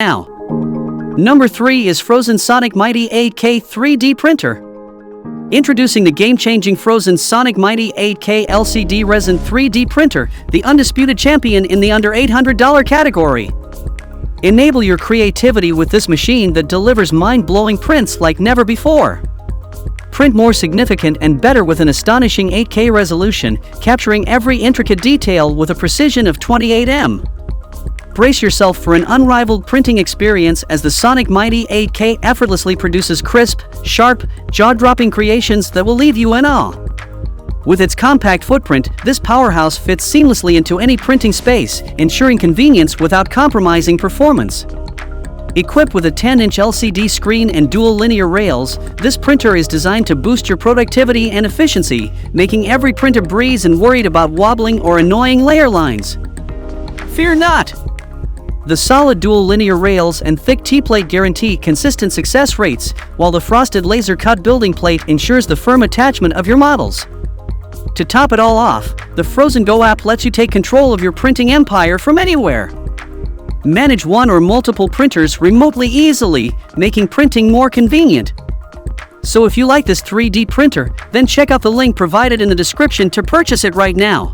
now. Number 3 is Phrozen Sonic Mighty 8K 3D Printer. Introducing the game-changing Phrozen Sonic Mighty 8K LCD Resin 3D Printer, the undisputed champion in the under $800 category. Enable your creativity with this machine that delivers mind-blowing prints like never before. Print more significant and better with an astonishing 8K resolution, capturing every intricate detail with a precision of 28 mm. Brace yourself for an unrivaled printing experience as the Sonic Mighty 8K effortlessly produces crisp, sharp, jaw-dropping creations that will leave you in awe. With its compact footprint, this powerhouse fits seamlessly into any printing space, ensuring convenience without compromising performance. Equipped with a 10-inch LCD screen and dual linear rails, this printer is designed to boost your productivity and efficiency, making every print a breeze and worried about wobbling or annoying layer lines. Fear not! The solid dual linear rails and thick T-plate guarantee consistent success rates, while the frosted laser-cut building plate ensures the firm attachment of your models. To top it all off, the Phrozen GO app lets you take control of your printing empire from anywhere. Manage one or multiple printers remotely easily, making printing more convenient. So if you like this 3D printer, then check out the link provided in the description to purchase it right now.